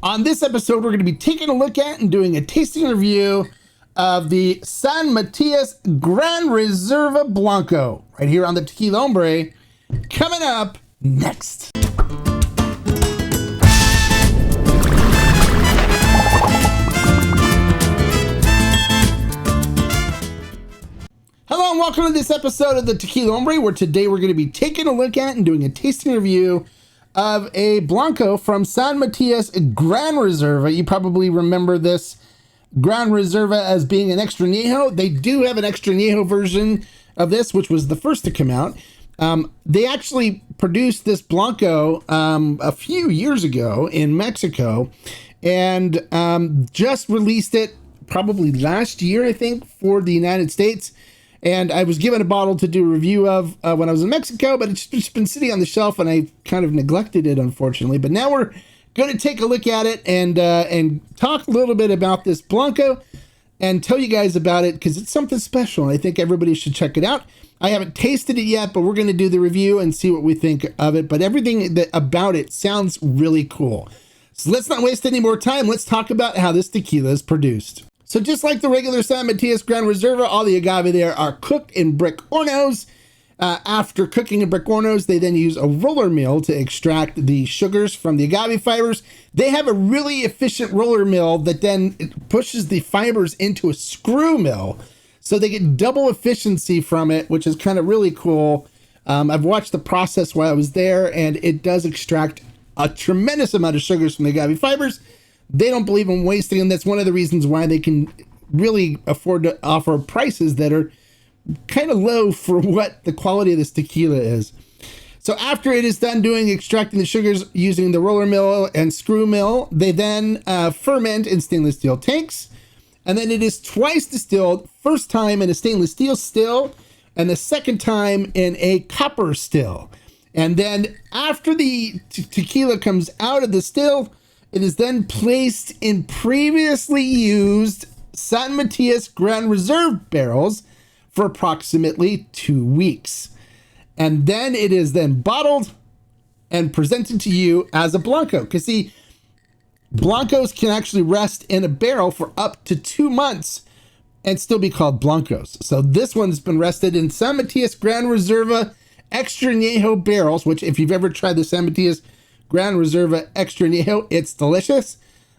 On this episode, we're going to be taking a look at and doing a tasting review of the San Matias Gran Reserva Blanco, right here on the Tequila Hombre, coming up next. Hello and welcome to this episode of the Tequila Hombre, where today we're going to be taking a look at and doing a tasting review of a Blanco from San Matias Gran Reserva. You probably remember this Gran Reserva as being an extra añejo. They do have an extra añejo version of this, which was the first to come out. They actually produced this Blanco a few years ago in Mexico and just released it probably last year, I think, for the United States. And I was given a bottle to do a review of when I was in Mexico, but it's just been sitting on the shelf and I kind of neglected it, unfortunately. But now we're going to take a look at it and talk a little bit about this Blanco and tell you guys about it because it's something special and I think everybody should check it out. I haven't tasted it yet, but we're going to do the review and see what we think of it. But everything about it sounds really cool. So let's not waste any more time. Let's talk about how this tequila is produced. So just like the regular San Matias Gran Reserva, all the agave there are cooked in brick hornos. After cooking in brick hornos, they then use a roller mill to extract the sugars from the agave fibers. They have a really efficient roller mill that then pushes the fibers into a screw mill. So they get double efficiency from it, which is kind of really cool. I've watched the process while I was there, and it does extract a tremendous amount of sugars from the agave fibers. They don't believe in wasting them. That's one of the reasons why they can really afford to offer prices that are kind of low for what the quality of this tequila is. So after it is done extracting the sugars using the roller mill and screw mill, they then ferment in stainless steel tanks. And then it is twice distilled, first time in a stainless steel still, and the second time in a copper still. And then after the tequila comes out of the still, it is then placed in previously used San Matias Gran Reserva barrels for approximately 2 weeks. And then it is then bottled and presented to you as a Blanco. Because see, Blancos can actually rest in a barrel for up to 2 months and still be called Blancos. So this one's been rested in San Matias Gran Reserva Extra Añejo barrels, which if you've ever tried the San Matias Gran Reserva Extra Añejo, it's delicious.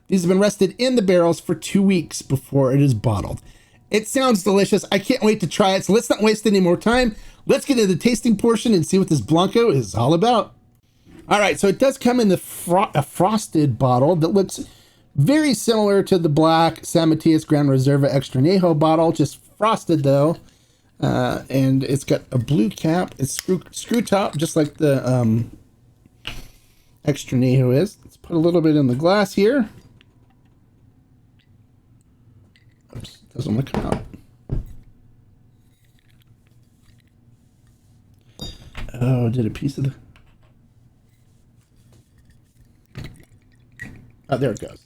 These have been rested in the barrels for 2 weeks before it is bottled. It sounds delicious. I can't wait to try it. So let's not waste any more time. Let's get into the tasting portion and see what this Blanco is all about. All right, so it does come in a frosted bottle that looks very similar to the black San Matias Gran Reserva Extra Añejo bottle, just frosted though. And it's got a blue cap. It's screw top, just like the Extra Añejo is. Let's put a little bit in the glass here. Oops, doesn't want to come out. Oh, did a piece of the... Oh, there it goes.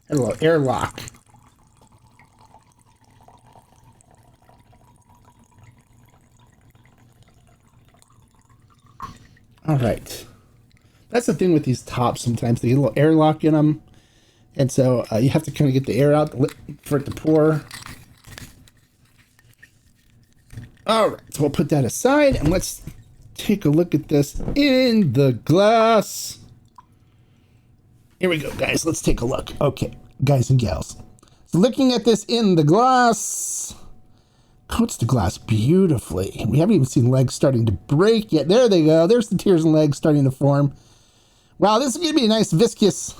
Hello, airlock. All right. That's the thing with these tops. Sometimes they get a little airlock in them. And so you have to kind of get the air out for it to pour. All right. So we'll put that aside and let's take a look at this in the glass. Here we go, guys. Let's take a look. Okay, guys and gals. So looking at this in the glass, coats the glass beautifully. And we haven't even seen legs starting to break yet. There they go. There's the tears and legs starting to form. Wow, this is going to be a nice viscous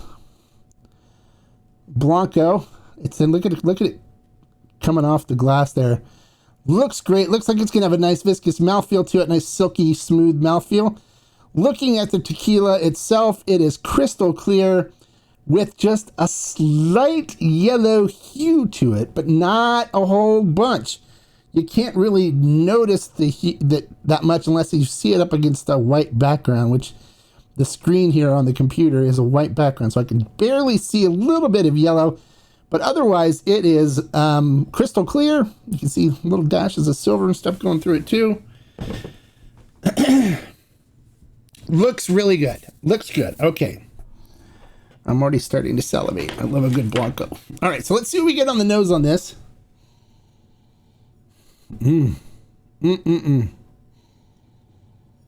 Blanco. It's in, look at it coming off the glass there. Looks great. Looks like it's going to have a nice viscous mouthfeel to it. Nice silky, smooth mouthfeel. Looking at the tequila itself, it is crystal clear with just a slight yellow hue to it, but not a whole bunch. You can't really notice that much unless you see it up against a white background, which the screen here on the computer is a white background, so I can barely see a little bit of yellow, but otherwise it is crystal clear. You can see little dashes of silver and stuff going through it too. Looks really good. Looks good. Okay. I'm already starting to salivate. I love a good Blanco. All right, so let's see what we get on the nose on this.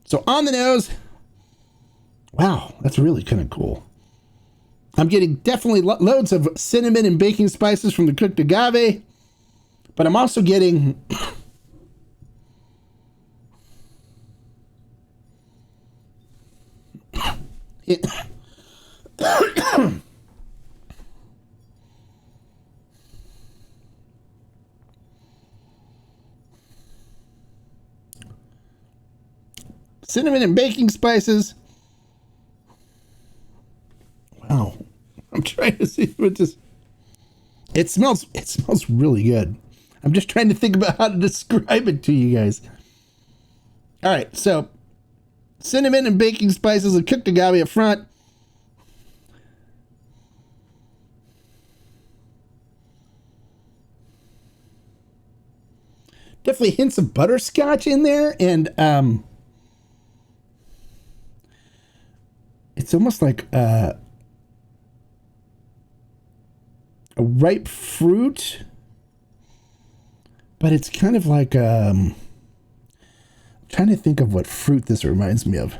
So on the nose, wow, that's really kind of cool. I'm getting definitely loads of cinnamon and baking spices from the cooked agave, but I'm also getting cinnamon and baking spices. Wow. I'm trying to see what this... It smells really good. I'm just trying to think about how to describe it to you guys. All right, so cinnamon and baking spices and cooked agave up front. Definitely hints of butterscotch in there, and it's almost like a ripe fruit, but it's kind of like I'm trying to think of what fruit this reminds me of.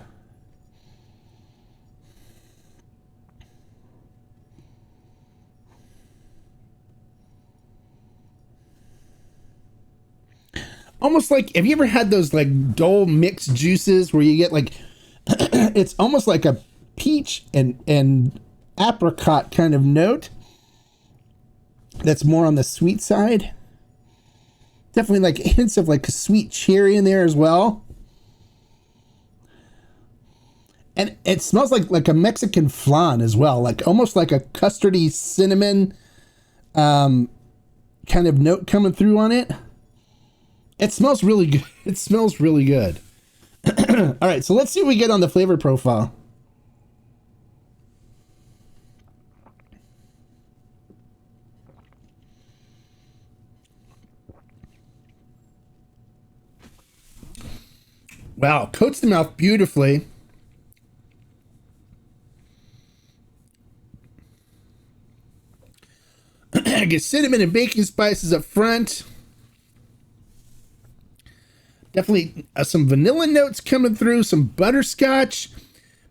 Almost like, have you ever had those like dull mixed juices where you get like it's almost like a peach and apricot kind of note that's more on the sweet side. Definitely like hints of like a sweet cherry in there as well. And it smells like a Mexican flan as well, like almost like a custardy cinnamon kind of note coming through on it. It smells really good. It smells really good. All right, so let's see what we get on the flavor profile. Wow, coats the mouth beautifully. I get cinnamon and baking spices up front. Definitely some vanilla notes coming through, some butterscotch,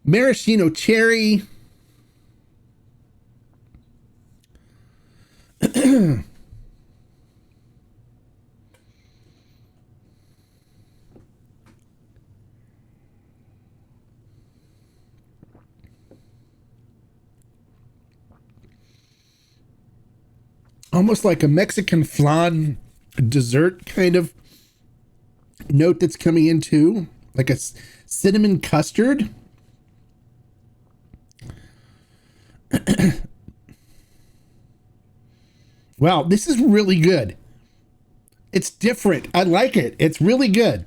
maraschino cherry. Almost like a Mexican flan dessert kind of note that's coming in too, like a cinnamon custard. Wow, this is really good. It's different. I like it. It's really good.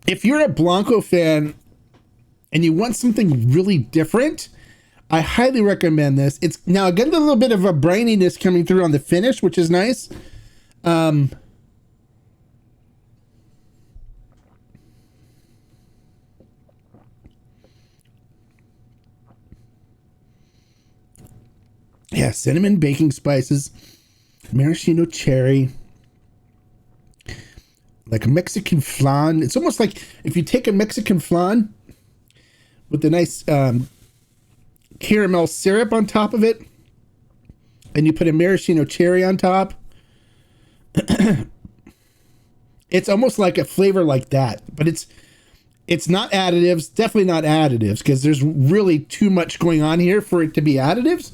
If you're a Blanco fan and you want something really different, I highly recommend this. It's now I get a little bit of a brininess coming through on the finish, which is nice. Yeah, cinnamon, baking spices, maraschino cherry, like a Mexican flan. It's almost like if you take a Mexican flan with a nice caramel syrup on top of it, and you put a maraschino cherry on top. It's almost like a flavor like that, but it's not additives, definitely not additives, because there's really too much going on here for it to be additives.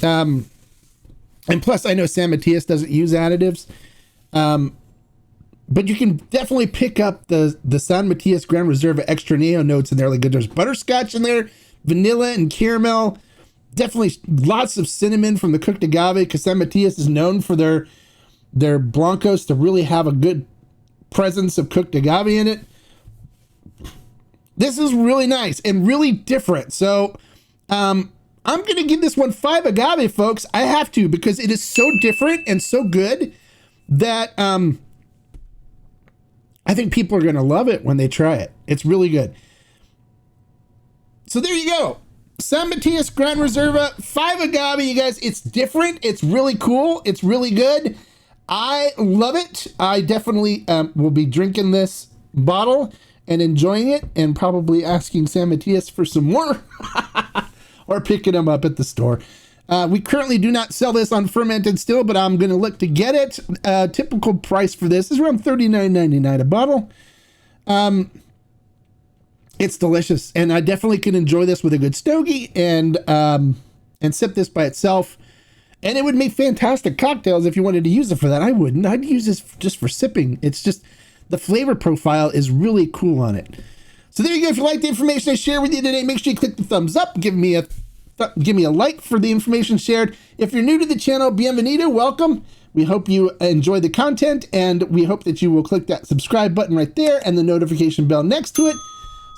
And plus I know San Matias doesn't use additives. But you can definitely pick up the San Matias Gran Reserva Extra Neo notes in there. Like there's butterscotch in there, vanilla and caramel. Definitely lots of cinnamon from the cooked agave, because San Matias is known for their Blancos to really have a good presence of cooked agave in it. This is really nice and really different. So I'm going to give this one 5 agave, folks. I have to, because it is so different and so good that I think people are going to love it when they try it. It's really good. So there you go. San Matias Gran Reserva 5 agave, you guys. It's different. It's really cool. It's really good. I love it. I definitely will be drinking this bottle and enjoying it and probably asking San Matias for some more or picking them up at the store. We currently do not sell this on fermented still, but I'm going to look to get it. Typical price for this is around $39.99 a bottle. It's delicious, and I definitely can enjoy this with a good stogie and sip this by itself. And it would make fantastic cocktails if you wanted to use it for that. I wouldn't. I'd use this just for sipping. It's just the flavor profile is really cool on it. So there you go. If you like the information I shared with you today, make sure you click the thumbs up. Give me a like for the information shared. If you're new to the channel, bienvenido, welcome. We hope you enjoy the content, and we hope that you will click that subscribe button right there and the notification bell next to it,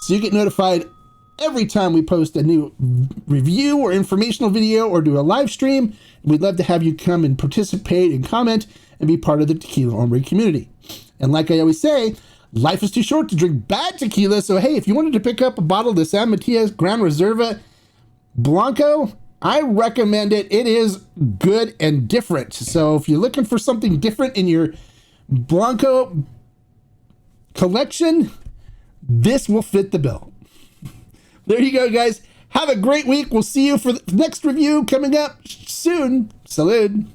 so you get notified every time we post a new review or informational video or do a live stream. We'd love to have you come and participate and comment and be part of the Tequila Hombre community. And like I always say, life is too short to drink bad tequila. So hey, if you wanted to pick up a bottle of the San Matias Gran Reserva Blanco, I recommend it. It is good and different. So if you're looking for something different in your Blanco collection, this will fit the bill. There you go, guys. Have a great week. We'll see you for the next review coming up soon. Salud.